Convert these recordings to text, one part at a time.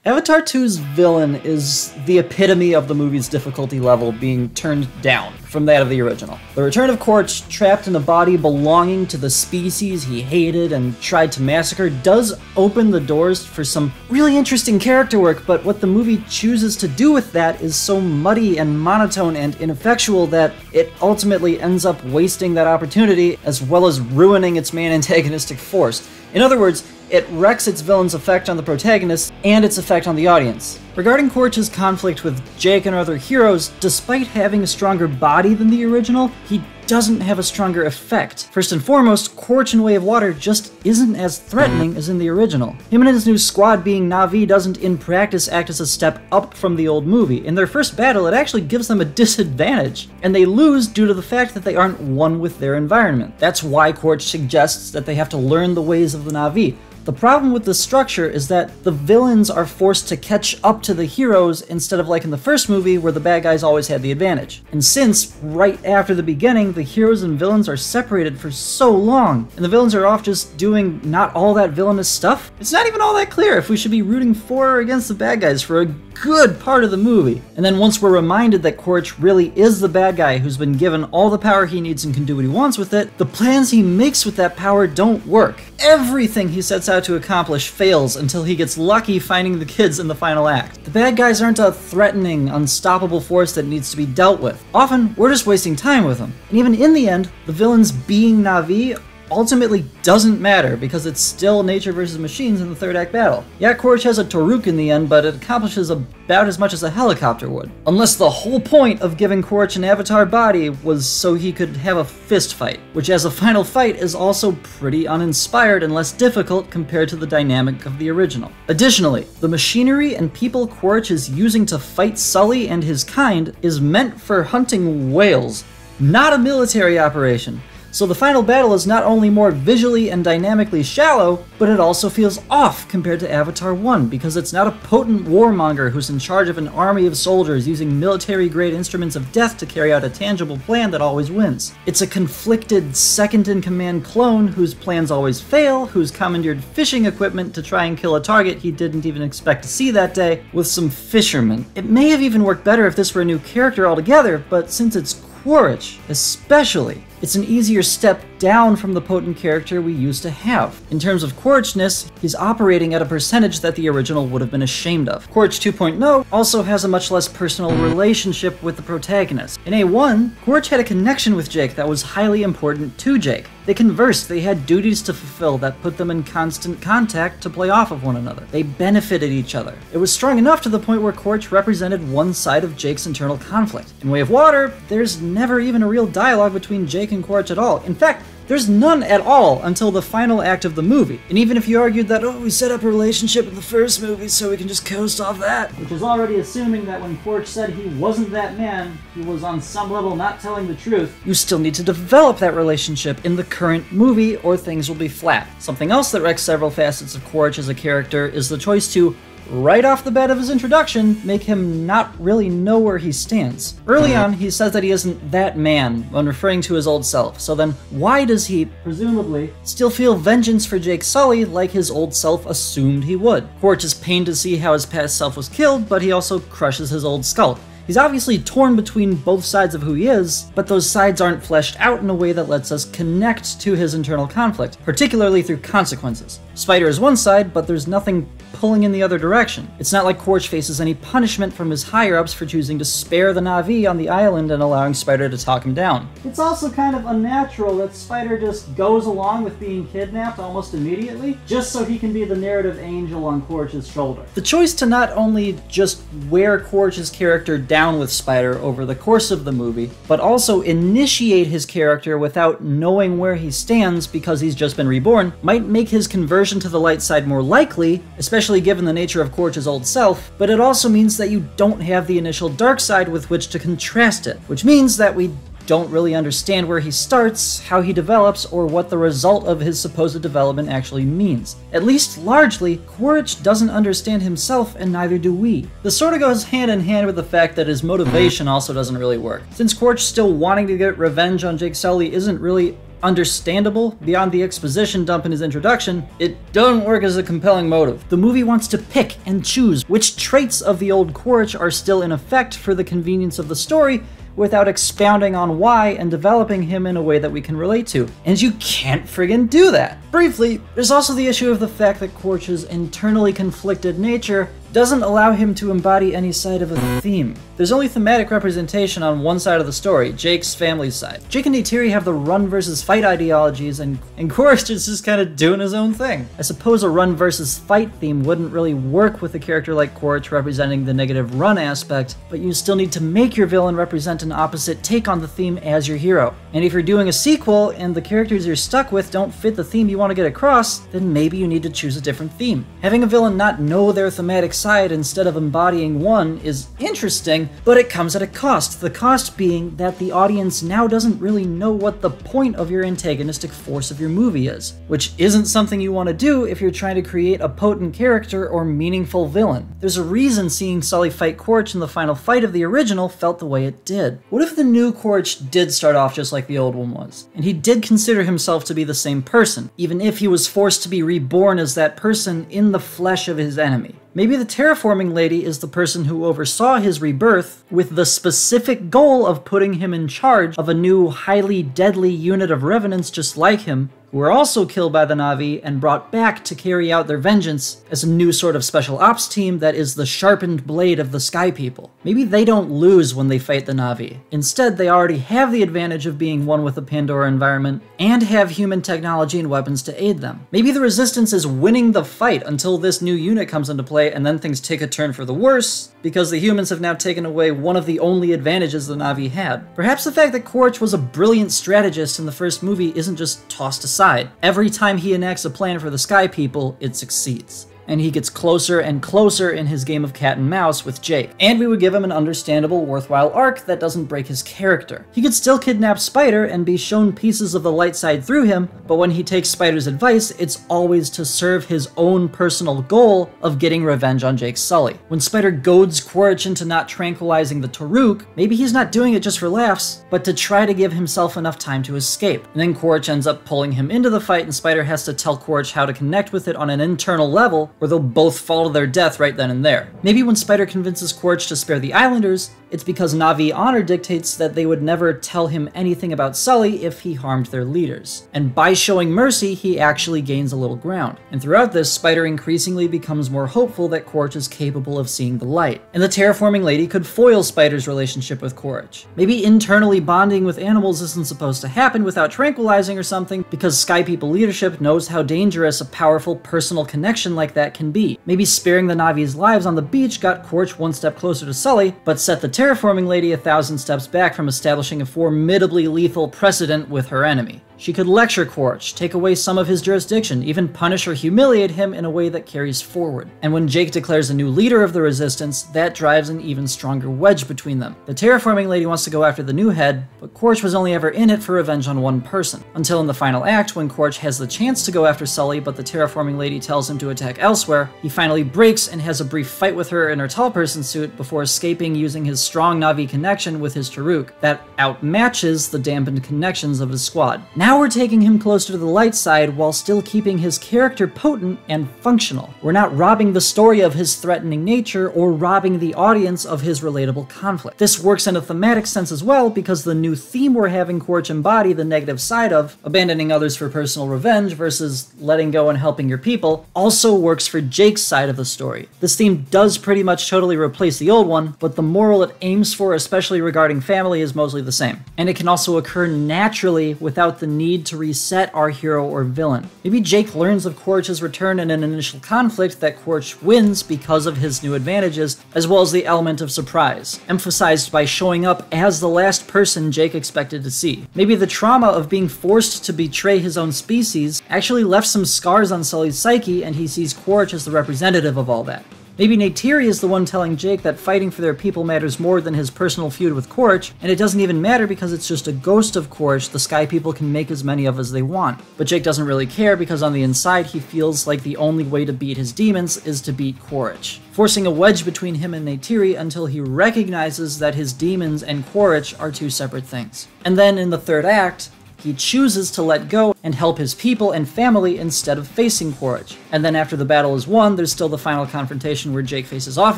Avatar 2's villain is the epitome of the movie's difficulty level being turned down from that of the original. The return of Korch, trapped in a body belonging to the species he hated and tried to massacre, does open the doors for some really interesting character work, but what the movie chooses to do with that is so muddy and monotone and ineffectual that it ultimately ends up wasting that opportunity as well as ruining its main antagonistic force. In other words, it wrecks its villain's effect on the protagonist and its effect on the audience. Regarding Korch's conflict with Jake and other heroes, despite having a stronger body than the original, he doesn't have a stronger effect. First and foremost, Korch in Way of Water just isn't as threatening as in the original. Him and his new squad being Na'vi doesn't in practice act as a step up from the old movie. In their first battle, it actually gives them a disadvantage, and they lose due to the fact that they aren't one with their environment. That's why Korch suggests that they have to learn the ways of the Na'vi. The problem with this structure is that the villains are forced to catch up to the heroes instead of like in the first movie where the bad guys always had the advantage. And since, right after the beginning, the heroes and villains are separated for so long, and the villains are off just doing not all that villainous stuff, it's not even all that clear if we should be rooting for or against the bad guys for a good part of the movie. And then once we're reminded that Korch really is the bad guy who's been given all the power he needs and can do what he wants with it, the plans he makes with that power don't work. Everything he sets out to accomplish fails until he gets lucky finding the kids in the final act. The bad guys aren't a threatening, unstoppable force that needs to be dealt with. Often, we're just wasting time with them. And even in the end, the villains being Na'vi ultimately doesn't matter because it's still nature versus machines in the third act battle. Yeah, Korch has a Toruk in the end, but it accomplishes about as much as a helicopter would. Unless the whole point of giving Korch an avatar body was so he could have a fist fight, which as a final fight is also pretty uninspired and less difficult compared to the dynamic of the original. Additionally, the machinery and people Korch is using to fight Sully and his kind is meant for hunting whales, not a military operation. So the final battle is not only more visually and dynamically shallow, but it also feels off compared to Avatar 1 because it's not a potent warmonger who's in charge of an army of soldiers using military-grade instruments of death to carry out a tangible plan that always wins. It's a conflicted second-in-command clone whose plans always fail, who's commandeered fishing equipment to try and kill a target he didn't even expect to see that day, with some fishermen. It may have even worked better if this were a new character altogether, but since it's Korch, especially, it's an easier step down from the potent character we used to have. In terms of Korchness, he's operating at a percentage that the original would have been ashamed of. Korch 2.0 also has a much less personal relationship with the protagonist. In A1, Korch had a connection with Jake that was highly important to Jake. They conversed, they had duties to fulfill that put them in constant contact to play off of one another. They benefited each other. It was strong enough to the point where Korch represented one side of Jake's internal conflict. In Way of Water, there's never even a real dialogue between Jake and Korch at all. In fact, there's none at all until the final act of the movie. And even if you argued that, oh, we set up a relationship in the first movie so we can just coast off that, which is already assuming that when Korch said he wasn't that man, he was on some level not telling the truth, you still need to develop that relationship in the current movie or things will be flat. Something else that wrecks several facets of Korch as a character is the choice to, right off the bat of his introduction, make him not really know where he stands. Early on, he says that he isn't that man when referring to his old self, so then why does he, presumably, still feel vengeance for Jake Sully like his old self assumed he would? Korch is pained to see how his past self was killed, but he also crushes his old skull. He's obviously torn between both sides of who he is, but those sides aren't fleshed out in a way that lets us connect to his internal conflict, particularly through consequences. Spider is one side, but there's nothing pulling in the other direction. It's not like Korch faces any punishment from his higher-ups for choosing to spare the Na'vi on the island and allowing Spider to talk him down. It's also kind of unnatural that Spider just goes along with being kidnapped almost immediately, just so he can be the narrative angel on Korch's shoulder. The choice to not only just wear Korch's character down with Spider over the course of the movie, but also initiate his character without knowing where he stands because he's just been reborn, might make his conversion to the light side more likely, especially given the nature of Korch's old self, but it also means that you don't have the initial dark side with which to contrast it, which means that we don't really understand where he starts, how he develops, or what the result of his supposed development actually means. At least largely, Korch doesn't understand himself, and neither do we. This sort of goes hand in hand with the fact that his motivation also doesn't really work. Since Korch still wanting to get revenge on Jake Sully isn't really understandable beyond the exposition dump in his introduction, it doesn't work as a compelling motive. The movie wants to pick and choose which traits of the old Quaritch are still in effect for the convenience of the story, without expounding on why and developing him in a way that we can relate to. And you can't friggin' do that! Briefly, there's also the issue of the fact that Quaritch's internally conflicted nature doesn't allow him to embody any side of a theme. There's only thematic representation on one side of the story, Jake's family's side. Jake and Neytiri have the run versus fight ideologies, and Quaritch is just kind of doing his own thing. I suppose a run versus fight theme wouldn't really work with a character like Quaritch representing the negative run aspect, but you still need to make your villain represent an opposite take on the theme as your hero. And if you're doing a sequel and the characters you're stuck with don't fit the theme you want to get across, then maybe you need to choose a different theme. Having a villain not know their thematic side instead of embodying one is interesting, but it comes at a cost. The cost being that the audience now doesn't really know what the point of your antagonistic force of your movie is, which isn't something you want to do if you're trying to create a potent character or meaningful villain. There's a reason seeing Sully fight Quaritch in the final fight of the original felt the way it did. What if the new Quaritch did start off just like the old one was, and he did consider himself to be the same person, even if he was forced to be reborn as that person in the flesh of his enemy? Maybe the terraforming lady is the person who oversaw his rebirth with the specific goal of putting him in charge of a new, highly deadly unit of revenants just like him, who were also killed by the Na'vi and brought back to carry out their vengeance as a new sort of special ops team that is the sharpened blade of the Sky People. Maybe they don't lose when they fight the Na'vi. Instead, they already have the advantage of being one with the Pandora environment and have human technology and weapons to aid them. Maybe the Resistance is winning the fight until this new unit comes into play, and then things take a turn for the worse because the humans have now taken away one of the only advantages the Na'vi had. Perhaps the fact that Quaritch was a brilliant strategist in the first movie isn't just tossed aside. Every time he enacts a plan for the Sky People, it succeeds. And he gets closer and closer in his game of cat and mouse with Jake. And we would give him an understandable, worthwhile arc that doesn't break his character. He could still kidnap Spider and be shown pieces of the light side through him, but when he takes Spider's advice, it's always to serve his own personal goal of getting revenge on Jake's Sully. When Spider goads Quaritch into not tranquilizing the Taruk, maybe he's not doing it just for laughs, but to try to give himself enough time to escape. And then Quaritch ends up pulling him into the fight, and Spider has to tell Quaritch how to connect with it on an internal level, where they'll both fall to their death right then and there. Maybe when Spider convinces Quaritch to spare the Islanders, it's because Na'vi honor dictates that they would never tell him anything about Sully if he harmed their leaders. And by showing mercy, he actually gains a little ground. And throughout this, Spider increasingly becomes more hopeful that Quaritch is capable of seeing the light. And the terraforming lady could foil Spider's relationship with Quaritch. Maybe internally bonding with animals isn't supposed to happen without tranquilizing or something, because Sky People leadership knows how dangerous a powerful personal connection like that can be. Maybe sparing the Na'vi's lives on the beach got Quaritch one step closer to Sully, but set the terraforming lady 1,000 steps back from establishing a formidably lethal precedent with her enemy. She could lecture Quaritch, take away some of his jurisdiction, even punish or humiliate him in a way that carries forward. And when Jake declares a new leader of the Resistance, that drives an even stronger wedge between them. The terraforming lady wants to go after the new head, but Quaritch was only ever in it for revenge on one person. Until in the final act, when Quaritch has the chance to go after Sully, but the terraforming lady tells him to attack elsewhere, he finally breaks and has a brief fight with her in her tall person suit before escaping using his strong Na'vi connection with his Taruk that outmatches the dampened connections of his squad. Now we're taking him closer to the light side while still keeping his character potent and functional. We're not robbing the story of his threatening nature or robbing the audience of his relatable conflict. This works in a thematic sense as well because the new theme we're having Quaritch embody, the negative side of abandoning others for personal revenge versus letting go and helping your people, also works for Jake's side of the story. This theme does pretty much totally replace the old one, but the moral it aims for, especially regarding family, is mostly the same. And it can also occur naturally without the need to reset our hero or villain. Maybe Jake learns of Quaritch's return in an initial conflict that Quaritch wins because of his new advantages, as well as the element of surprise, emphasized by showing up as the last person Jake expected to see. Maybe the trauma of being forced to betray his own species actually left some scars on Sully's psyche, and he sees Quaritch as the representative of all that. Maybe Neytiri is the one telling Jake that fighting for their people matters more than his personal feud with Quaritch, and it doesn't even matter because it's just a ghost of Quaritch the Sky People can make as many of as they want. But Jake doesn't really care because on the inside he feels like the only way to beat his demons is to beat Quaritch, forcing a wedge between him and Neytiri until he recognizes that his demons and Quaritch are two separate things. And then in the third act, he chooses to let go and help his people and family instead of facing Quaritch. And then after the battle is won, there's still the final confrontation where Jake faces off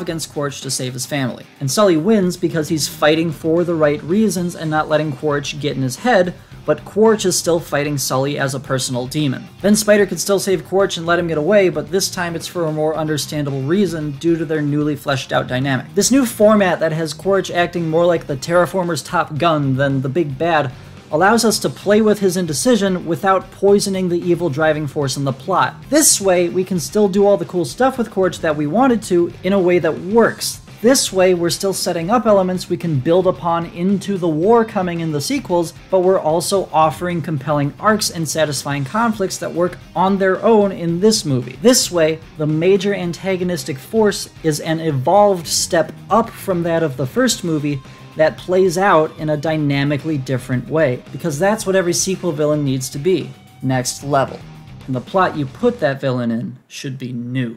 against Quaritch to save his family. And Sully wins because he's fighting for the right reasons and not letting Quaritch get in his head, but Quaritch is still fighting Sully as a personal demon. Then Spider could still save Quaritch and let him get away, but this time it's for a more understandable reason due to their newly fleshed out dynamic. This new format that has Quaritch acting more like the Terraformers' Top Gun than the big bad allows us to play with his indecision without poisoning the evil driving force in the plot. This way, we can still do all the cool stuff with Quaritch that we wanted to in a way that works. This way, we're still setting up elements we can build upon into the war coming in the sequels, but we're also offering compelling arcs and satisfying conflicts that work on their own in this movie. This way, the major antagonistic force is an evolved step up from that of the first movie that plays out in a dynamically different way, because that's what every sequel villain needs to be: next level. And the plot you put that villain in should be new.